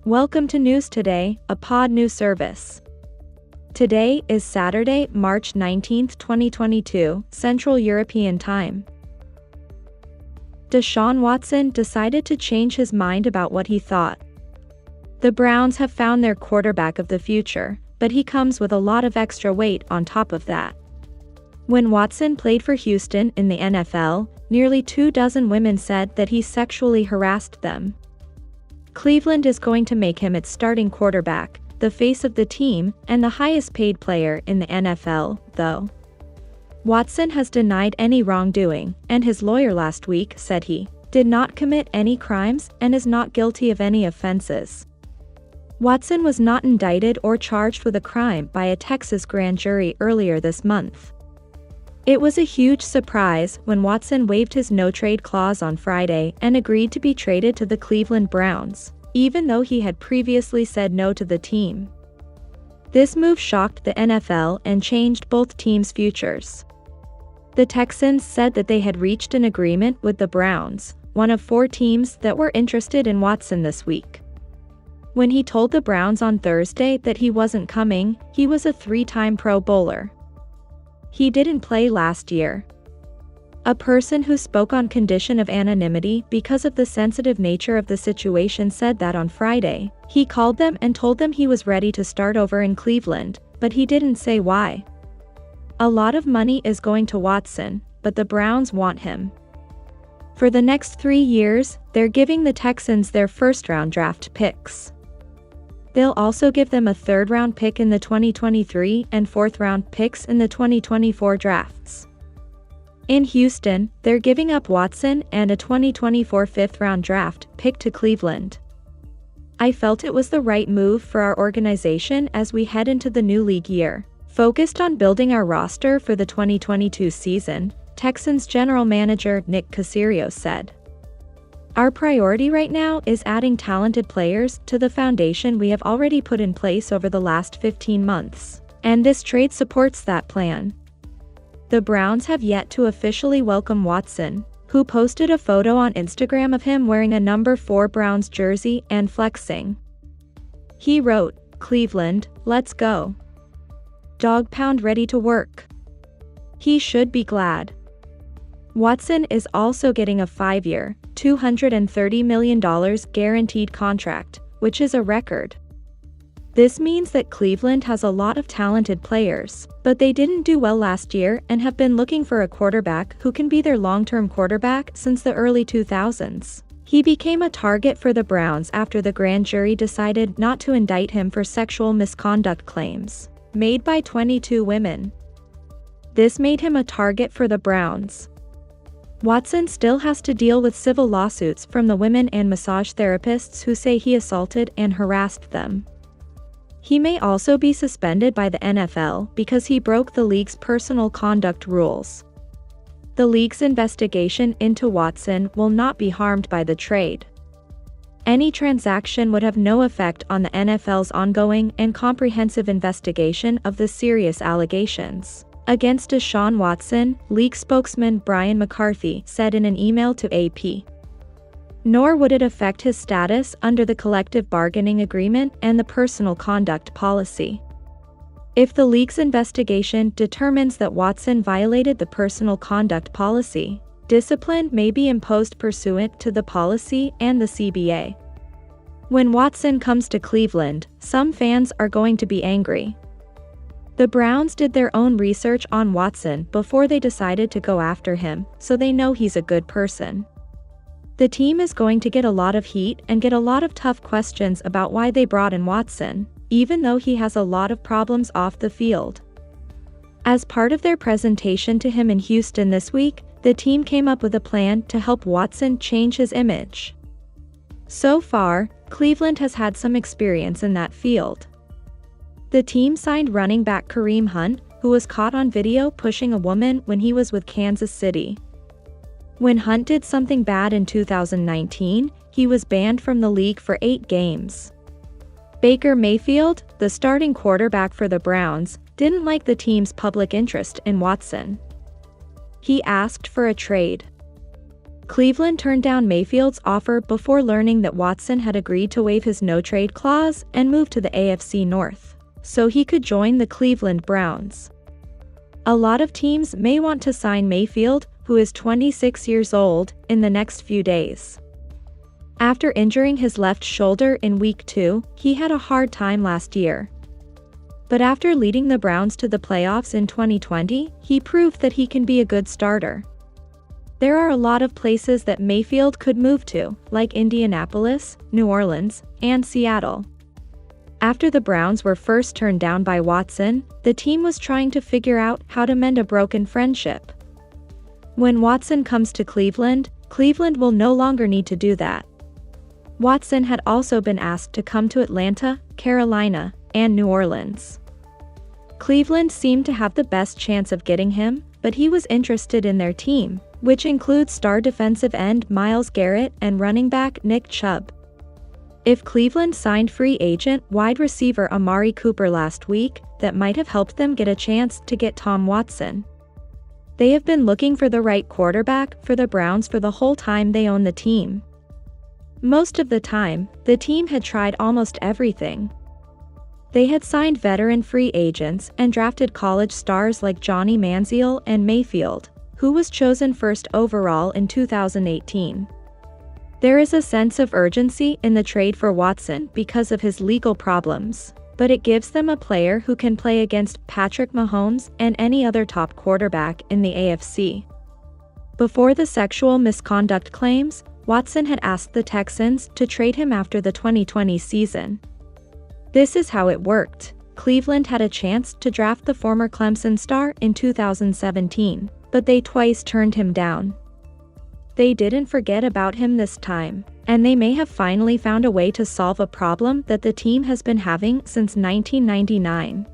Welcome to News Today, a PodNu service. Today is Saturday, March 19, 2022, Central European Time. Deshaun Watson decided to change his mind about what he thought. The Browns have found their quarterback of the future, but he comes with a lot of extra weight on top of that. When Watson played for Houston in the NFL, nearly 24 women said that he sexually harassed them. Cleveland is going to make him its starting quarterback, the face of the team, and the highest paid player in the NFL, though. Watson has denied any wrongdoing, and his lawyer last week said he did not commit any crimes and is not guilty of any offenses. Watson was not indicted or charged with a crime by a Texas grand jury earlier this month. It was a huge surprise when Watson waived his no-trade clause on Friday and agreed to be traded to the Cleveland Browns, even though he had previously said no to the team. This move shocked the NFL and changed both teams' futures. The Texans said that they had reached an agreement with the Browns, one of 4 teams that were interested in Watson this week. When he told the Browns on Thursday that he wasn't coming, he was a 3-time Pro Bowler. He didn't play last year. A person who spoke on condition of anonymity because of the sensitive nature of the situation said that on Friday, he called them and told them he was ready to start over in Cleveland, but he didn't say why. A lot of money is going to Watson, but the Browns want him. For the next 3 years, they're giving the Texans their first-round draft picks. They'll also give them a 3rd-round pick in the 2023 and 4th-round picks in the 2024 drafts. In Houston, they're giving up Watson and a 2024 5th-round draft pick to Cleveland. I felt it was the right move for our organization as we head into the new league year, focused on building our roster for the 2022 season, Texans general manager Nick Caserio said. Our priority right now is adding talented players to the foundation we have already put in place over the last 15 months, and this trade supports that plan. The Browns have yet to officially welcome Watson, who posted a photo on Instagram of him wearing a number 4 Browns jersey and flexing. He wrote, "Cleveland, let's go. Dog pound ready to work." He should be glad. Watson is also getting a 5-year, $230 million guaranteed contract, which is a record. This means that Cleveland has a lot of talented players, but they didn't do well last year and have been looking for a quarterback who can be their long-term quarterback since the early 2000s. He became a target for the Browns after the grand jury decided not to indict him for sexual misconduct claims made by 22 women. This made him a target for the Browns. Watson still has to deal with civil lawsuits from the women and massage therapists who say he assaulted and harassed them. He may also be suspended by the NFL because he broke the league's personal conduct rules. The league's investigation into Watson will not be harmed by the trade. Any transaction would have no effect on the NFL's ongoing and comprehensive investigation of the serious allegations against Deshaun Watson, league spokesman Brian McCarthy said in an email to AP. Nor would it affect his status under the collective bargaining agreement and the personal conduct policy. If the league's investigation determines that Watson violated the personal conduct policy, discipline may be imposed pursuant to the policy and the CBA. When Watson comes to Cleveland, some fans are going to be angry. The Browns did their own research on Watson before they decided to go after him, so they know he's a good person. The team is going to get a lot of heat and get a lot of tough questions about why they brought in Watson, even though he has a lot of problems off the field. As part of their presentation to him in Houston this week, the team came up with a plan to help Watson change his image. So far, Cleveland has had some experience in that field. The team signed running back Kareem Hunt, who was caught on video pushing a woman when he was with Kansas City. When Hunt did something bad in 2019, he was banned from the league for 8 games. Baker Mayfield, the starting quarterback for the Browns, didn't like the team's public interest in Watson. He asked for a trade. Cleveland turned down Mayfield's offer before learning that Watson had agreed to waive his no-trade clause and move to the AFC North, so he could join the Cleveland Browns. A lot of teams may want to sign Mayfield, who is 26 years old, in the next few days. After injuring his left shoulder in Week 2, he had a hard time last year. But after leading the Browns to the playoffs in 2020, he proved that he can be a good starter. There are a lot of places that Mayfield could move to, like Indianapolis, New Orleans, and Seattle. After the Browns were first turned down by Watson, the team was trying to figure out how to mend a broken friendship. When Watson comes to Cleveland, Cleveland will no longer need to do that. Watson had also been asked to come to Atlanta, Carolina, and New Orleans. Cleveland seemed to have the best chance of getting him, but he was interested in their team, which includes star defensive end Myles Garrett and running back Nick Chubb. If Cleveland signed free agent wide receiver Amari Cooper last week, that might have helped them get a chance to get Tom Watson. They have been looking for the right quarterback for the Browns for the whole time they own the team. Most of the time, the team had tried almost everything. They had signed veteran free agents and drafted college stars like Johnny Manziel and Mayfield, who was chosen first overall in 2018. There is a sense of urgency in the trade for Watson because of his legal problems, but it gives them a player who can play against Patrick Mahomes and any other top quarterback in the AFC. Before the sexual misconduct claims, Watson had asked the Texans to trade him after the 2020 season. This is how it worked. Cleveland had a chance to draft the former Clemson star in 2017, but they twice turned him down. They didn't forget about him this time, and they may have finally found a way to solve a problem that the team has been having since 1999.